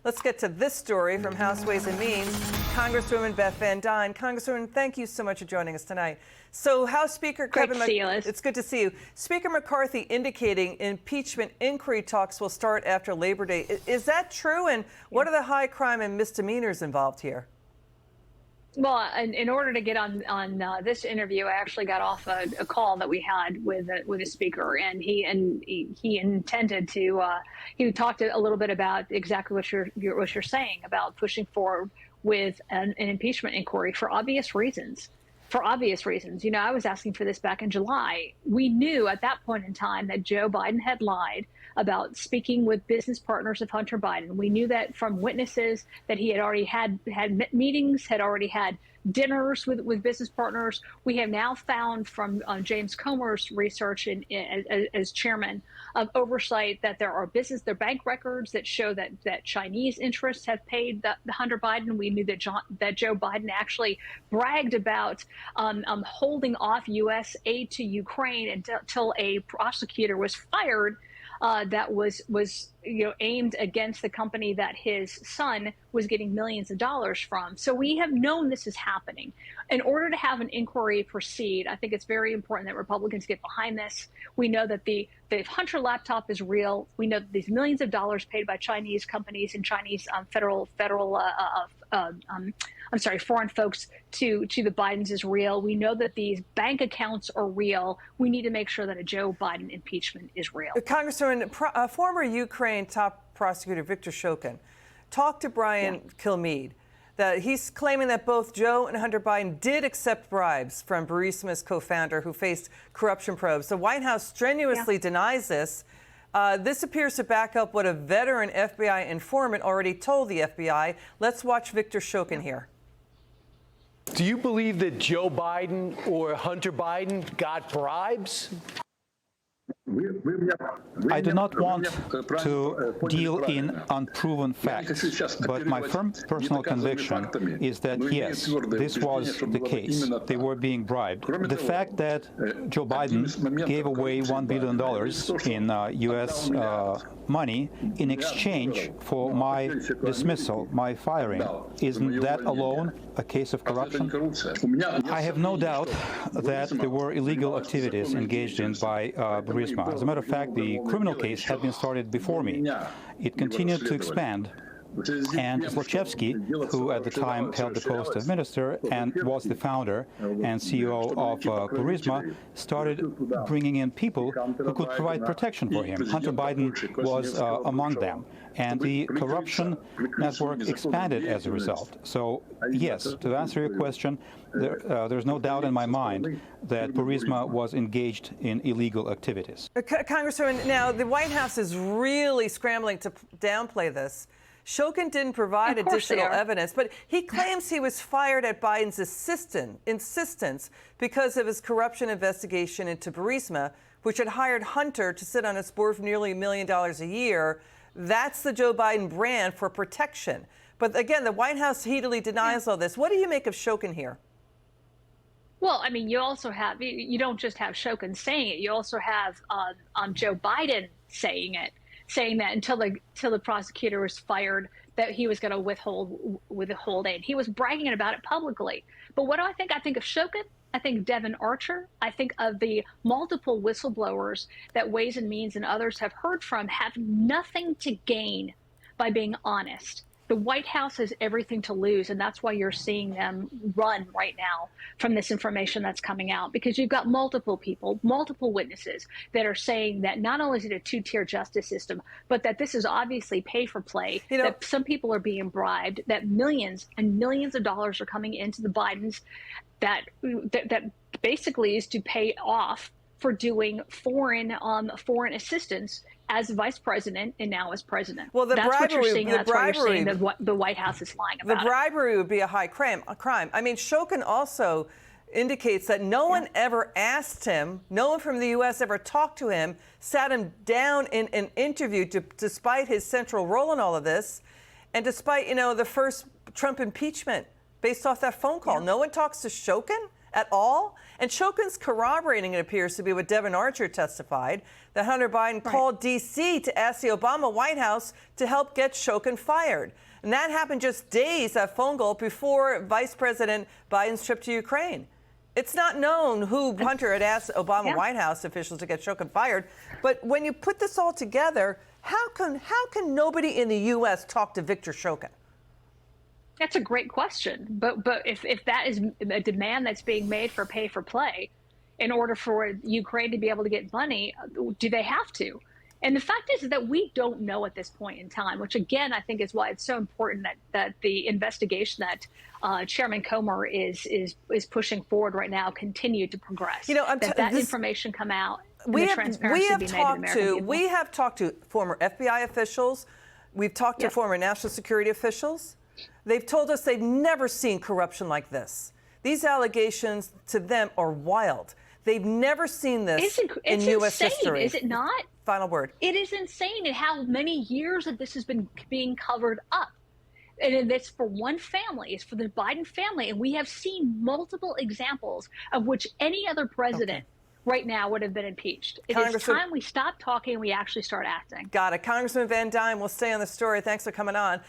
Let's get to this story from House Ways and Means. Congresswoman Beth Van Duyne. Congresswoman, thank you so much for joining us tonight. So House Speaker Kevin McCarthy, it's good to see you. Speaker McCarthy indicating impeachment inquiry talks will start after Labor Day. Is that true? And what are the high crime and misdemeanors involved here? Well, in order to get on this interview, I actually got off a call that we had with the speaker, and he intended to. He talked a little bit about exactly what you're saying about pushing forward with an impeachment inquiry for obvious reasons. For obvious reasons, I was asking for this back in July. We knew at that point in time that Joe Biden had lied about speaking with business partners of Hunter Biden. We knew that from witnesses that he had already had meetings, had already had dinners with business partners. We have now found from James Comer's research as chairman of oversight that there are bank records that show that Chinese interests have paid the Hunter Biden. We knew that Joe Biden actually bragged about holding off U.S. aid to Ukraine until a prosecutor was fired that was aimed against the company that his son was getting millions of dollars from. So we have known this is happening. In order to have an inquiry proceed, I think it's very important that Republicans get behind this. We know that the Hunter laptop is real. We know that these millions of dollars paid by Chinese companies and Chinese foreign folks to the Bidens is real. We know that these bank accounts are real. We need to make sure that a Joe Biden impeachment is real. Congresswoman, former Ukraine top prosecutor Victor Shokin talked to Brian Kilmeade that he's claiming that both Joe and Hunter Biden did accept bribes from Burisma's co-founder who faced corruption probes. The White House strenuously denies this. This appears to back up what a veteran FBI informant already told the FBI. Let's watch Victor Shokin here. Do you believe that Joe Biden or Hunter Biden got bribes? I do not want to deal in unproven facts, but my firm personal conviction is that, yes, this was the case. They were being bribed. The fact that Joe Biden gave away $1 billion in U.S. money in exchange for my dismissal, my firing, isn't that alone a case of corruption? I have no doubt that there were illegal activities engaged in by Burisma. As a matter of fact, the criminal case had been started before me. It continued to expand. And Zlochevsky, who at the time held the post of minister and was the founder and CEO of Burisma, started bringing in people who could provide protection for him. Hunter Biden was among them. And the corruption network expanded as a result. So, yes, to answer your question, there's no doubt in my mind that Burisma was engaged in illegal activities. Congresswoman, now the White House is really scrambling to downplay this. Shokin didn't provide additional evidence, but he claims he was fired at Biden's insistence because of his corruption investigation into Burisma, which had hired Hunter to sit on its board for nearly $1 million a year. That's the Joe Biden brand for protection. But again, the White House heatedly denies all this. What do you make of Shokin here? Well, I mean, you also have, you don't just have Shokin saying it. You also have Joe Biden saying that until the prosecutor was fired, that he was going to withhold aid. He was bragging about it publicly. But what do I think? I think of Shokin. I think Devin Archer. I think of the multiple whistleblowers that Ways and Means and others have heard from have nothing to gain by being honest. The White House has everything to lose, and that's why you're seeing them run right now from this information that's coming out, because you've got multiple people, multiple witnesses that are saying that not only is it a two-tier justice system, but that this is obviously pay for play, that some people are being bribed, that millions and millions of dollars are coming into the Bidens that basically is to pay off for doing foreign assistance as vice president and now as president. Well, that's what you're seeing. That's why you're seeing that the White House is lying about. The bribery would be a high crime. I mean, Shokin also indicates that no one ever asked him, no one from the U.S. ever talked to him, sat him down in an interview despite his central role in all of this, and despite, the first Trump impeachment based off that phone call. No one talks to Shokin at all. And Shokin's corroborating, it appears to be what Devin Archer testified, that Hunter Biden called D.C. to ask the Obama White House to help get Shokin fired. And that happened just days, that phone call, before Vice President Biden's trip to Ukraine. It's not known who Hunter had asked Obama White House officials to get Shokin fired. But when you put this all together, how can nobody in the U.S. talk to Victor Shokin? That's a great question. But if that is a demand that's being made for pay for play, in order for Ukraine to be able to get money, do they have to? And the fact is that we don't know at this point in time, which, again, I think is why it's so important that the investigation that Chairman Comer is pushing forward right now continue to progress. You know, that information come out. We have talked to former FBI officials. We've talked to former national security officials. They've told us they've never seen corruption like this. These allegations to them are wild. They've never seen this in U.S. history. Is it not? Final word. It is insane in how many years that this has been being covered up. And it's for one family. It's for the Biden family. And we have seen multiple examples of which any other president right now would have been impeached. It is time we stop talking and we actually start acting. Got it. Congressman Van Duyne, we'll stay on the story. Thanks for coming on.